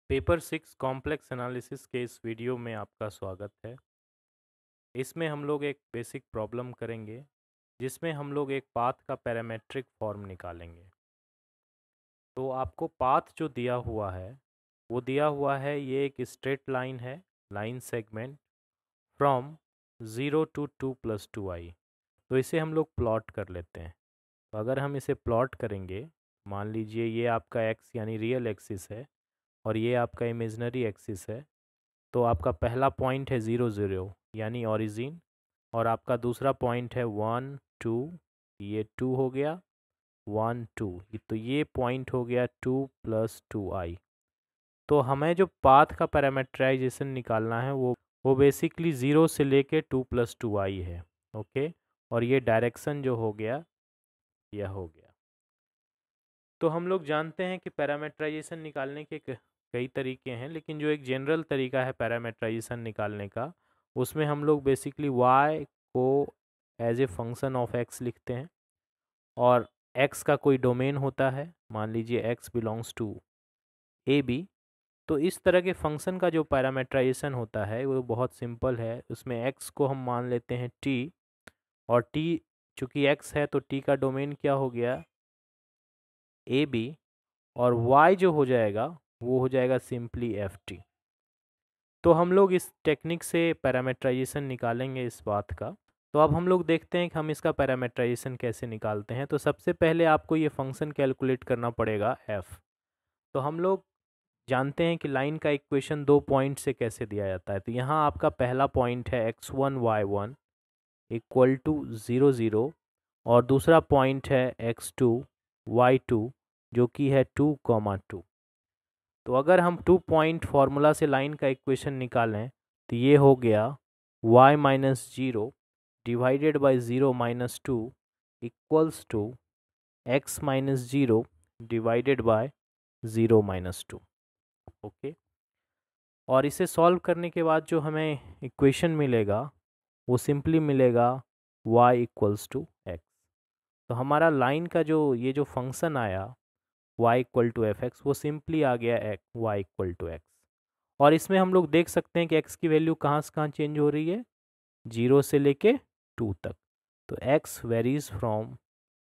Paper 6 complex analysis के इस video में आपका स्वागत है। इसमें हम लोग एक बेसिक प्रॉब्लम करेंगे जिसमें हम लोग एक पाथ का पैरामेट्रिक फॉर्म निकालेंगे। तो आपको पाथ जो दिया हुआ है वो दिया हुआ है, ये एक स्ट्रेट लाइन है, line segment from 0 to 2+2i। तो इसे हम लोग प्लॉट कर लेते हैं। तो अगर हम इसे प्लॉट करेंगे, मान लीजिए ये आपका एक्स यानी रियल एक्सिस है और ये आपका इमेजनरी एक्सिस है। तो आपका पहला पॉइंट है 0 0 यानी ओरिजिन, और आपका दूसरा पॉइंट है 1 2, ये 2 हो गया, 1 2, तो ये पॉइंट हो गया 2+2i। तो हमें जो पाथ का पैरामीटराइजेशन निकालना है वो बेसिकली 0 से लेके 2+2i है। ओके, और ये डायरेक्शन जो हो गया यह हो गया। तो हम लोग जानते हैं कि पैरामीटराइजेशन निकालने के कई तरीके हैं, लेकिन जो एक जनरल तरीका है पैरामीटराइजेशन निकालने का, उसमें हम लोग बेसिकली y को as a function of x लिखते हैं और x का कोई डोमेन होता है, मान लीजिए x belongs to A B. तो इस तरह के फंक्शन का जो पैरामीटराइजेशन होता है वो बहुत सिंपल है। उसमें x को हम मान लेते हैं t, और t चूँकि x है तो t का डोमेन क्या हो गया ए बी, और y जो हो जाएगा वो हो जाएगा सिंपली एफ टी। तो हम लोग इस टेक्निक से पैरामीटराइजेशन निकालेंगे इस बात का। तो अब हम लोग देखते हैं कि हम इसका पैरामीटराइजेशन कैसे निकालते हैं। तो सबसे पहले आपको ये फंक्शन कैलकुलेट करना पड़ेगा f। तो हम लोग जानते हैं कि लाइन का इक्वेशन दो पॉइंट से कैसे दिया जाता है। तो यहाँ आपका पहला पॉइंट है x1 y1 इक्वल टू 0 0, और दूसरा पॉइंट है x2 y2 जो कि है 2, 2। तो अगर हम 2 पॉइंट फार्मूला से लाइन का इक्वेशन निकालें तो ये हो गया y-0 divided by 0-2 equals to x-0 divided by 0-2। Okay, और इसे सॉल्व करने के बाद जो हमें इक्वेशन मिलेगा वो सिंपली मिलेगा y इक्वल्स टू x। तो हमारा लाइन का जो ये जो फंक्शन आया y equal to F X, वो सिंपली आ गया y इक्वल टू एक्स। और इसमें हम लोग देख सकते हैं कि x की वैल्यू कहाँ से कहाँ चेंज हो रही है, 0 से लेके 2 तक। तो x वेरीज फ्रॉम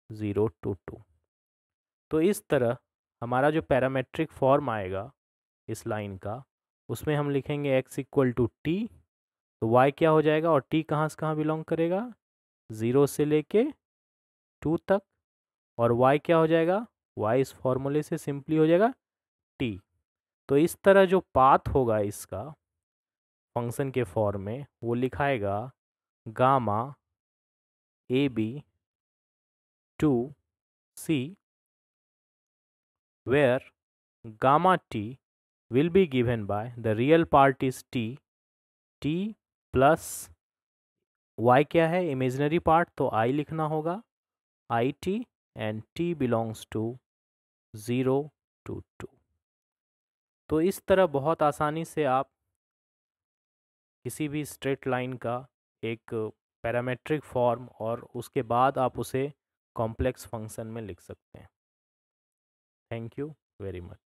0 to 2। तो इस तरह हमारा जो पैरामेट्रिक फॉर्म आएगा इस लाइन का, उसमें हम लिखेंगे x इक्वल टू टी। तो y क्या हो जाएगा, और t कहाँ से कहाँ बिलोंग करेगा, 0 से लेके 2 तक। और y क्या हो जाएगा, y इस फॉर्मूले से सिंपली हो जाएगा t। तो इस तरह जो पाथ होगा इसका फंक्शन के फॉर्म में, वो लिखाएगा gamma A B two C, where gamma t will be given by the real part is t plus y क्या है इमेजिनरी पार्ट, तो I लिखना होगा I T, and t belongs to 0 to 2। तो इस तरह बहुत आसानी से आप किसी भी स्ट्रेट लाइन का एक पैरामेट्रिक फॉर्म और उसके बाद आप उसे कॉम्प्लेक्स फंक्शन में लिख सकते हैं। Thank you very much.